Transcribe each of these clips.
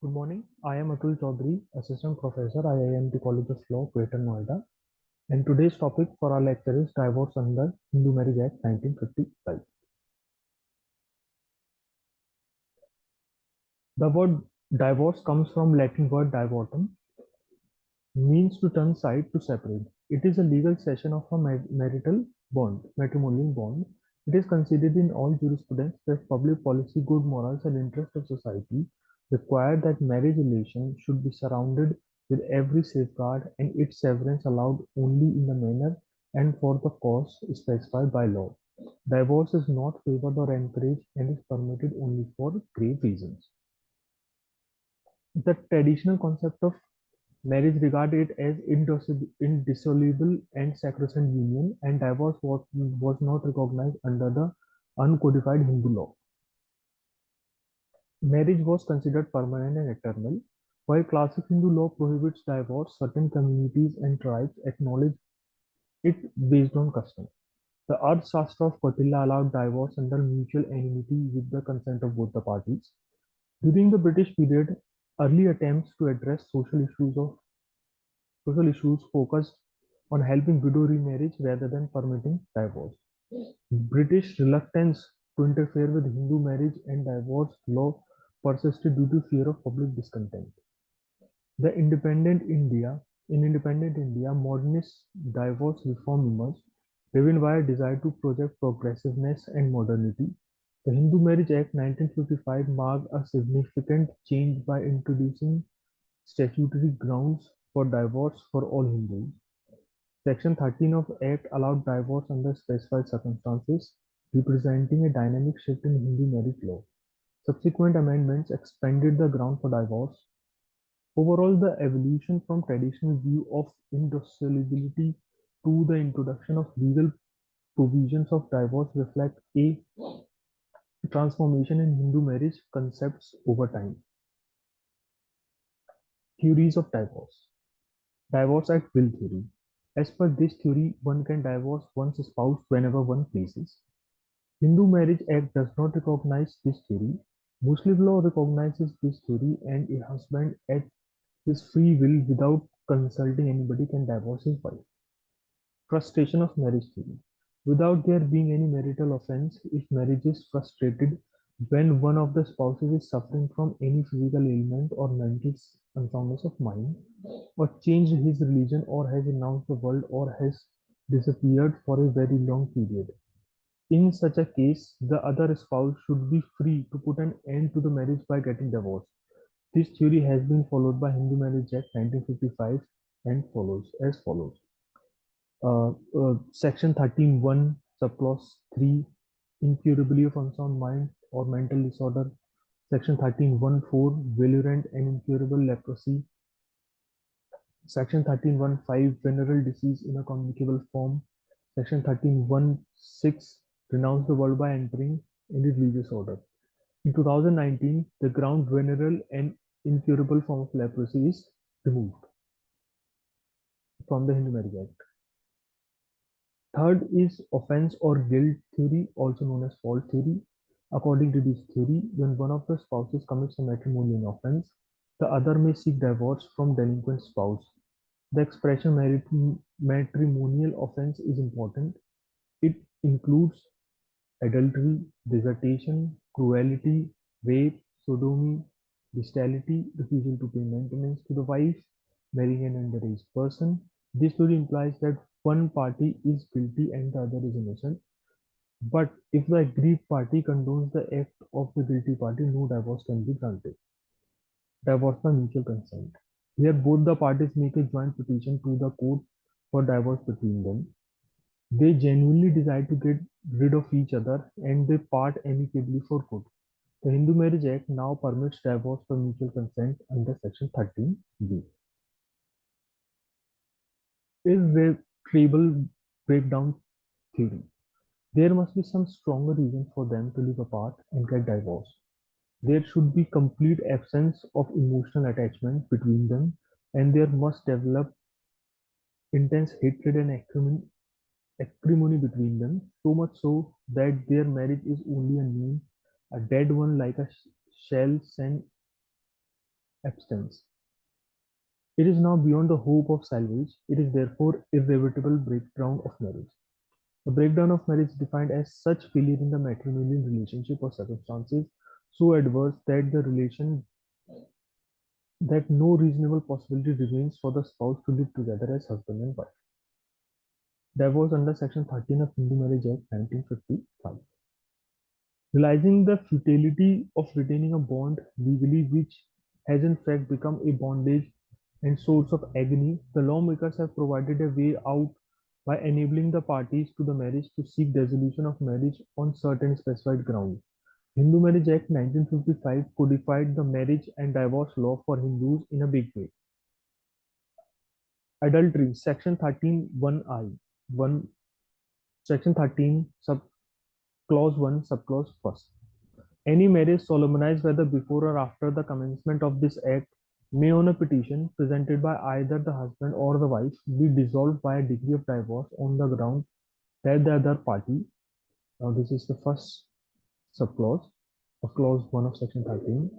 Good morning. I am Atul Chaudhary, Assistant Professor, IIMT College of Law, Greater Noida. And today's topic for our lecture is divorce under Hindu Marriage Act 1955. The word divorce comes from Latin word divortum, means to turn side to separate. It is a legal cessation of a marital bond, matrimonial bond. It is considered in all jurisprudence that public policy, good morals, and interest of society require that marriage relations should be surrounded with every safeguard and its severance allowed only in the manner and for the cause specified by law. Divorce is not favored or encouraged and is permitted only for grave reasons. The traditional concept of marriage regarded it as indissoluble and sacrosanct union, and divorce was not recognized under the uncodified Hindu law. Marriage was considered permanent and eternal. While classic Hindu law prohibits divorce, certain communities and tribes acknowledge it based on custom. The Arthashastra of Kautilya allowed divorce under mutual enmity with the consent of both the parties. During the British period, early attempts to address social issues focused on helping widow remarriage rather than permitting divorce. British reluctance to interfere with Hindu marriage and divorce law persisted due to fear of public discontent. The in independent India, modernist divorce reform emerged, driven by a desire to project progressiveness and modernity. The Hindu Marriage Act 1955 marked a significant change by introducing statutory grounds for divorce for all Hindus. Section 13 of Act allowed divorce under specified circumstances, representing a dynamic shift in Hindu marriage law. Subsequent amendments expanded the ground for divorce. Overall, the evolution from traditional view of indissolubility to the introduction of legal provisions of divorce reflect a transformation in Hindu marriage concepts over time. Theories of divorce. Divorce at will theory. As per this theory, one can divorce one's spouse whenever one pleases. Hindu Marriage Act does not recognize this theory. Muslim law recognizes this theory, and a husband at his free will without consulting anybody can divorce his wife. Frustration of marriage theory. Without there being any marital offense, if marriage is frustrated when one of the spouses is suffering from any physical ailment or mental unsoundness of mind, or changed his religion, or has renounced the world, or has disappeared for a very long period. In such a case, the other spouse should be free to put an end to the marriage by getting divorced. This theory has been followed by Hindu Marriage Act 1955 and follows as follows. Section 13(1), subclause 3, incurability of unsound mind or mental disorder. Section 13(1)(4), virulent and incurable leprosy. Section 13(1)(5), venereal disease in a communicable form. Section 13(1)(6), renounce the world by entering any religious order. In 2019, the ground venereal and incurable form of leprosy is removed from the Hindu Marriage Act. Third is offense or guilt theory, also known as fault theory. According to this theory, when one of the spouses commits a matrimonial offense, the other may seek divorce from delinquent spouse. The expression matrimonial offense is important. It includes adultery, desertion, cruelty, rape, sodomy, bestiality, refusal to pay maintenance to the wife, marrying an underage person. This theory implies that one party is guilty and the other is innocent. But if the aggrieved party condones the act of the guilty party, no divorce can be granted. Divorce by mutual consent. Here, both the parties make a joint petition to the court for divorce between them. They genuinely decide to get rid of each other and they part amicably for good. The Hindu Marriage Act now permits divorce by mutual consent under Section 13(b). Irretrievable breakdown theory. There must be some stronger reason for them to live apart and get divorced. There should be complete absence of emotional attachment between them, and there must develop intense hatred and acrimony between them, so much so that their marriage is only a name, a dead one like a shell sent absence. It is now beyond the hope of salvage. It is therefore irrevocable breakdown of marriage. The breakdown of marriage is defined as such failure in the matrimonial relationship or circumstances so adverse that the relation that no reasonable possibility remains for the spouse to live together as husband and wife. Divorce under Section 13 of Hindu Marriage Act 1955. Realizing the futility of retaining a bond legally which has in fact become a bondage and source of agony, the lawmakers have provided a way out by enabling the parties to the marriage to seek dissolution of marriage on certain specified grounds. Hindu Marriage Act 1955 codified the marriage and divorce law for Hindus in a big way. Adultery, Section 13 1I, 1, Section 13, Clause 1, Subclause 1st. Any marriage solemnized whether before or after the commencement of this act may on a petition presented by either the husband or the wife be dissolved by a decree of divorce on the ground that the other party, now this is the first subclause of clause 1 of section 13,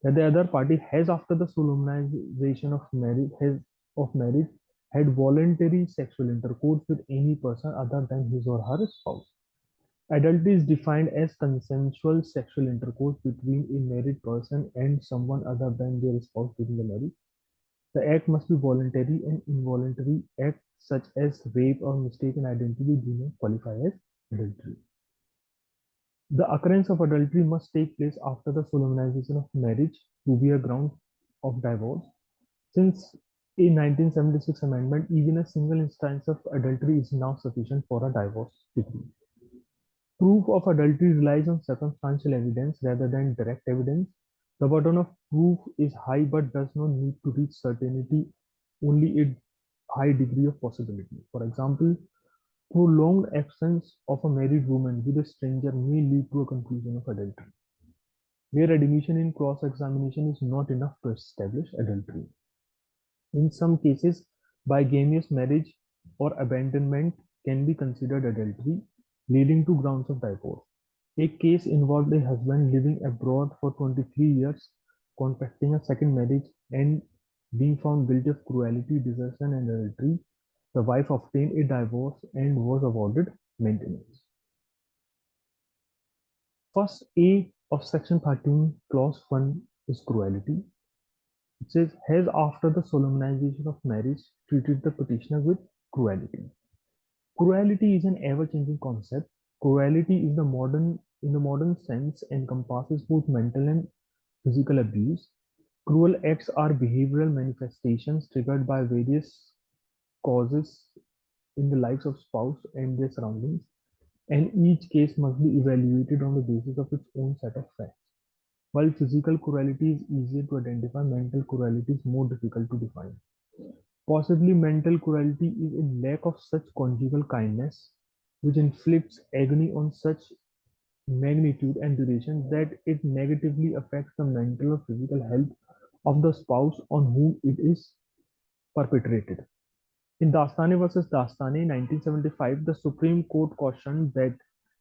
that the other party has after the solemnization of marriage had voluntary sexual intercourse with any person other than his or her spouse. Adultery is defined as consensual sexual intercourse between a married person and someone other than their spouse during the marriage. The act must be voluntary, and involuntary acts such as rape or mistaken identity do not qualify as adultery. The occurrence of adultery must take place after the solemnization of marriage to be a ground of divorce. Since a 1976 amendment, even a single instance of adultery is now sufficient for a divorce decree. Proof of adultery relies on circumstantial evidence rather than direct evidence. The burden of proof is high but does not need to reach certainty, only a high degree of possibility. For example, prolonged absence of a married woman with a stranger may lead to a conclusion of adultery, where admission in cross-examination is not enough to establish adultery. In some cases, bigamous marriage or abandonment can be considered adultery, leading to grounds of divorce. A case involved a husband living abroad for 23 years, contracting a second marriage, and being found guilty of cruelty, desertion, and adultery. The wife obtained a divorce and was awarded maintenance. First A of Section 13, Clause 1 is cruelty. It says, has after the solemnization of marriage treated the petitioner with cruelty. Cruelty is an ever-changing concept. Cruelty is in the modern sense encompasses both mental and physical abuse. Cruel acts are behavioral manifestations triggered by various causes in the lives of spouse and their surroundings, and each case must be evaluated on the basis of its own set of facts. While physical cruelty is easier to identify, mental cruelty is more difficult to define. Possibly mental cruelty is a lack of such conjugal kindness which inflicts agony on such magnitude and duration that it negatively affects the mental or physical health of the spouse on whom it is perpetrated. In Dastane versus Dastane 1975, the Supreme Court cautioned that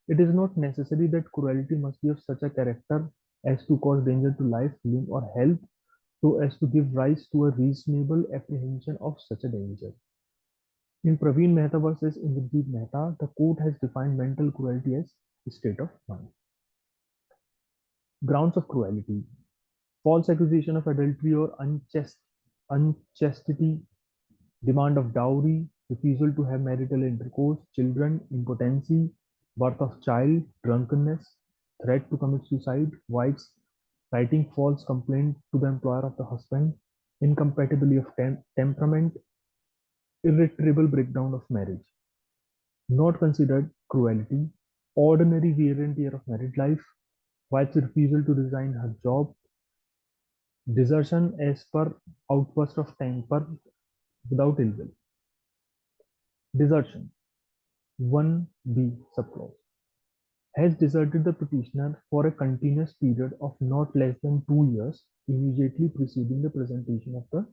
it is not necessary that cruelty must be of such a character as to cause danger to life, limb, or health, so as to give rise to a reasonable apprehension of such a danger. In Praveen Mehta versus Indrajit Mehta, the court has defined mental cruelty as a state of mind. Grounds of cruelty: false accusation of adultery or unchastity, demand of dowry, refusal to have marital intercourse, children, impotency, birth of child, drunkenness, threat to commit suicide, wives writing false complaint to the employer of the husband, incompatibility of temperament, irretrievable breakdown of marriage. Not considered cruelty, ordinary wear and tear of married life, wife's refusal to resign her job, desertion as per outburst of temper without ill will. Desertion 1b subclause has deserted the petitioner for a continuous period of not less than 2 years immediately preceding the presentation of the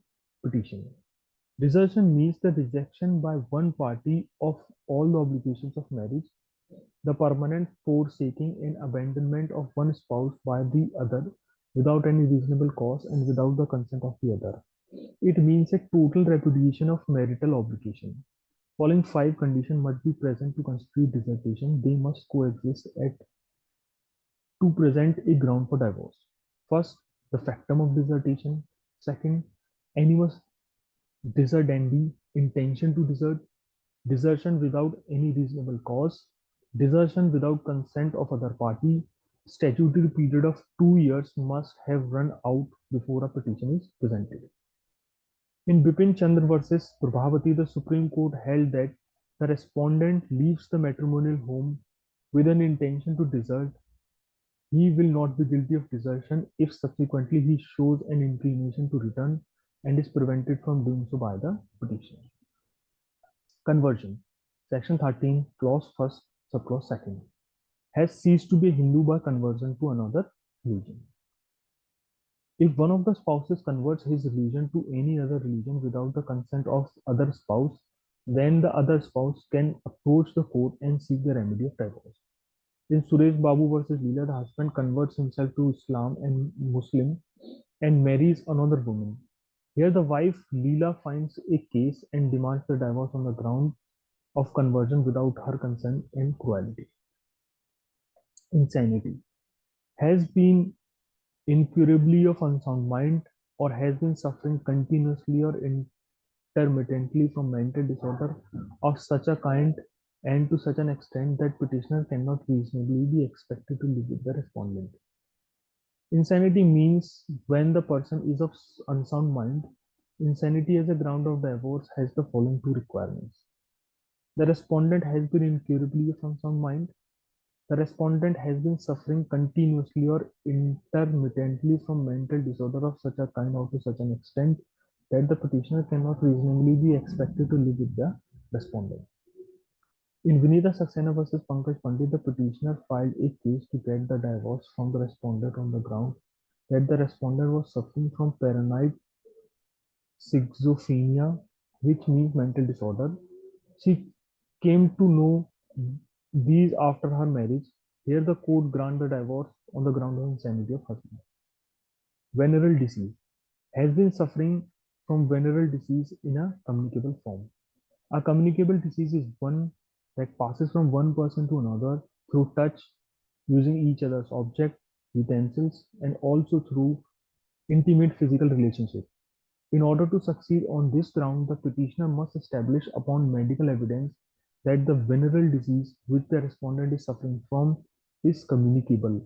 petition. Desertion means the rejection by one party of all the obligations of marriage, the permanent forsaking and abandonment of one spouse by the other, without any reasonable cause and without the consent of the other. It means a total repudiation of marital obligation. Following five conditions must be present to constitute dissertation. They must coexist at to present a ground for divorce. First, the factum of dissertation. Second, animus diserdendi, intention to desert, desertion without any reasonable cause, desertion without consent of other party. Statutory period of 2 years must have run out before a petition is presented. In Bipin Chandra versus Prabhavati, the Supreme Court held that the respondent leaves the matrimonial home with an intention to desert. He will not be guilty of desertion if subsequently he shows an inclination to return and is prevented from doing so by the petitioner. Conversion. Section 13, clause 1st, subclause 2nd, has ceased to be a Hindu by conversion to another religion. If one of the spouses converts his religion to any other religion without the consent of other spouse, then the other spouse can approach the court and seek the remedy of divorce. In Suresh Babu versus Leela, the husband converts himself to Islam and Muslim and marries another woman. Here, the wife Leela finds a case and demands the divorce on the ground of conversion without her consent and cruelty. Insanity has been incurably of unsound mind or has been suffering continuously or intermittently from mental disorder of such a kind and to such an extent that petitioner cannot reasonably be expected to live with the respondent. Insanity means when the person is of unsound mind. Insanity as a ground of divorce has the following two requirements. The respondent has been incurably of unsound mind. The respondent has been suffering continuously or intermittently from mental disorder of such a kind or to such an extent that the petitioner cannot reasonably be expected to live with the respondent. In Vinita Saxena versus Pankaj Pandit, the petitioner filed a case to get the divorce from the respondent on the ground that the respondent was suffering from paranoid schizophrenia, which means mental disorder. She came to know these after her marriage. Here, the court grant the divorce on the ground of insanity of husband. Venereal disease has been suffering from venereal disease in a communicable form. A communicable disease is one that passes from one person to another through touch, using each other's object, utensils, and also through intimate physical relationship. In order to succeed on this ground, the petitioner must establish upon medical evidence that the venereal disease which the respondent is suffering from is communicable.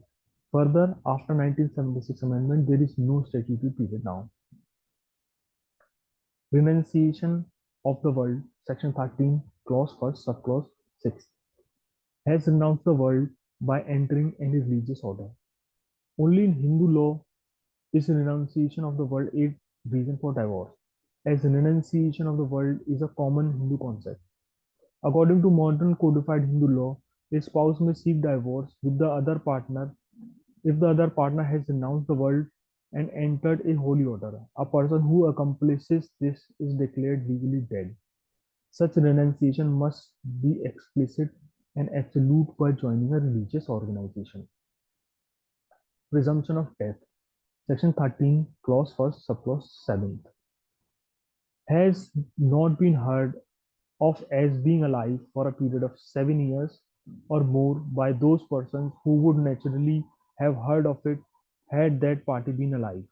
Further, after 1976 amendment, there is no statutory period now. Renunciation of the world, section 13, clause 1st, subclause 6, has renounced the world by entering any religious order. Only in Hindu law is renunciation of the world a reason for divorce, as renunciation of the world is a common Hindu concept. According to modern codified Hindu law, a spouse may seek divorce with the other partner if the other partner has renounced the world and entered a holy order. A person who accomplishes this is declared legally dead. Such renunciation must be explicit and absolute by joining a religious organization. Presumption of death. Section 13, clause 1st, subclause 7th, has not been heard of as being alive for a period of 7 years or more by those persons who would naturally have heard of it had that party been alive.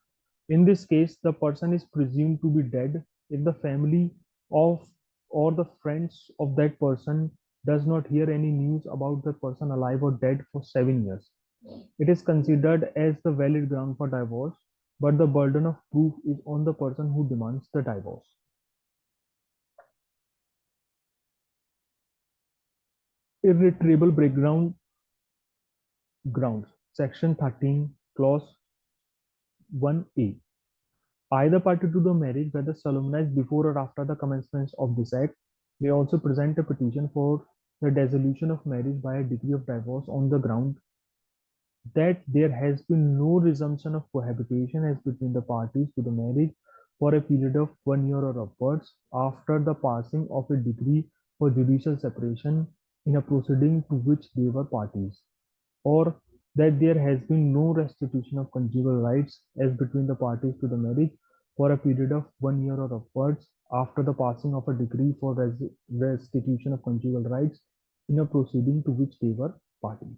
In this case, the person is presumed to be dead if the family of or the friends of that person does not hear any news about the person alive or dead for 7 years. It is considered as the valid ground for divorce, but the burden of proof is on the person who demands the divorce. Irretrievable breakdown grounds. Section 13, clause 1A. Either party to the marriage, whether solemnized before or after the commencement of this act, may also present a petition for the dissolution of marriage by a decree of divorce on the ground that there has been no resumption of cohabitation as between the parties to the marriage for a period of 1 year or upwards after the passing of a decree for judicial separation in a proceeding to which they were parties, or that there has been no restitution of conjugal rights as between the parties to the marriage for a period of 1 year or upwards after the passing of a decree for restitution of conjugal rights in a proceeding to which they were parties.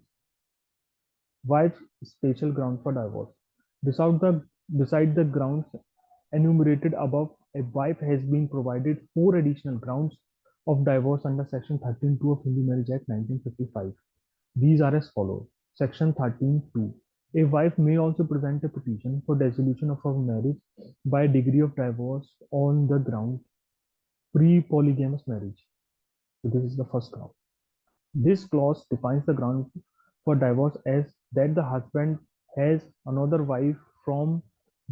Wife's special ground for divorce. Beside the grounds enumerated above, a wife has been provided four additional grounds of divorce under Section 13(2) of Hindu Marriage Act 1955. These are as follows. Section 13(2). A wife may also present a petition for dissolution of her marriage by degree of divorce on the ground pre-polygamous marriage. So this is the first ground. This clause defines the ground for divorce as that the husband has another wife from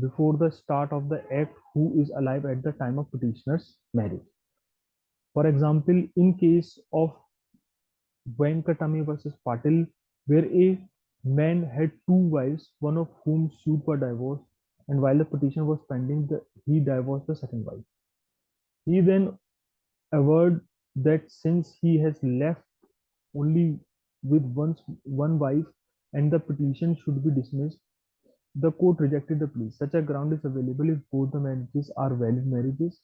before the start of the act who is alive at the time of petitioner's marriage. For example, in case of Venkatami versus Patil, where a man had two wives, one of whom sued for divorce, and while the petition was pending, he divorced the second wife. He then averred that since he has left only with one wife and the petition should be dismissed, the court rejected the plea. Such a ground is available if both the marriages are valid marriages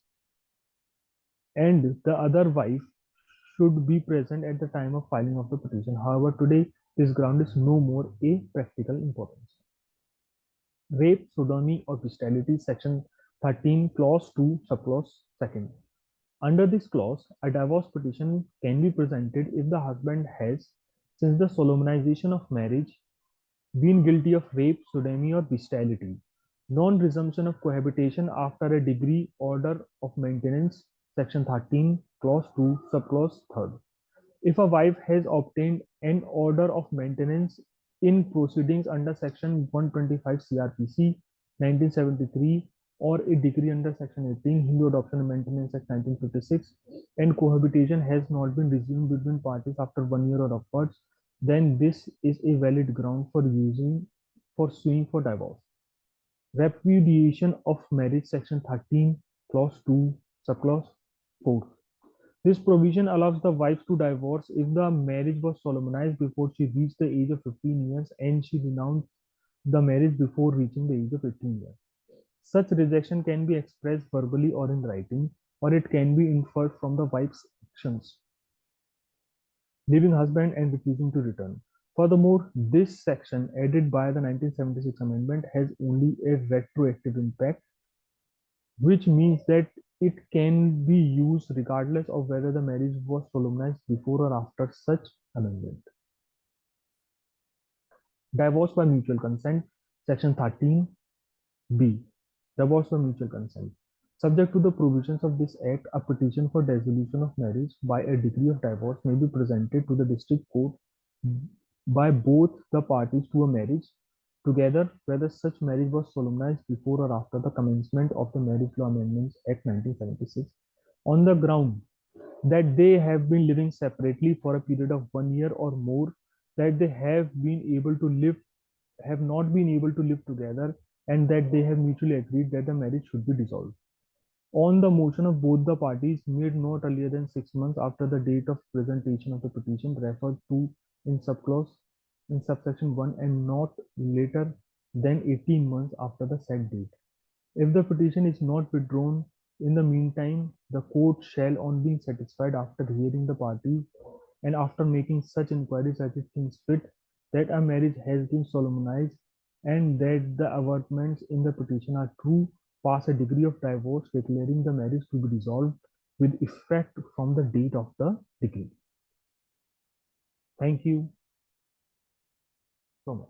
and the other wife should be present at the time of filing of the petition. However, today this ground is no more a practical importance. Rape, sodomy, or bestiality, Section 13, Clause 2, Subclause 2nd. Under this clause, a divorce petition can be presented if the husband has, since the solemnization of marriage, been guilty of rape, sodomy, or bestiality. Non-resumption of cohabitation after a degree order of maintenance, Section 13, Clause 2, Subclause 3rd. If a wife has obtained an order of maintenance in proceedings under Section 125 CRPC 1973 or a decree under Section 18 Hindu Adoption and Maintenance Act 1956 and cohabitation has not been resumed between parties after 1 year or upwards, then this is a valid ground for suing for divorce. Repudiation of marriage, Section 13, Clause 2, Subclause 4. This provision allows the wife to divorce if the marriage was solemnized before she reached the age of 15 years and she renounced the marriage before reaching the age of 18 years. Such rejection can be expressed verbally or in writing, or it can be inferred from the wife's actions, leaving husband and refusing to return. Furthermore, this section added by the 1976 amendment has only a retroactive impact, which means that it can be used regardless of whether the marriage was solemnized before or after such amendment. Divorce by mutual consent, Section 13(b). Divorce by mutual consent. Subject to the provisions of this Act, a petition for dissolution of marriage by a decree of divorce may be presented to the district court by both the parties to a marriage together, whether such marriage was solemnized before or after the commencement of the Marriage Law Amendments Act 1976, on the ground that they have been living separately for a period of 1 year or more, that they have not been able to live together, and that they have mutually agreed that the marriage should be dissolved. On the motion of both the parties made not earlier than 6 months after the date of presentation of the petition referred to in subsection 1 and not later than 18 months after the said date. If the petition is not withdrawn in the meantime, the court shall, on being satisfied after hearing the parties and after making such inquiries as it thinks fit, that a marriage has been solemnized and that the averments in the petition are true, pass a decree of divorce declaring the marriage to be dissolved with effect from the date of the decree. Thank you so much.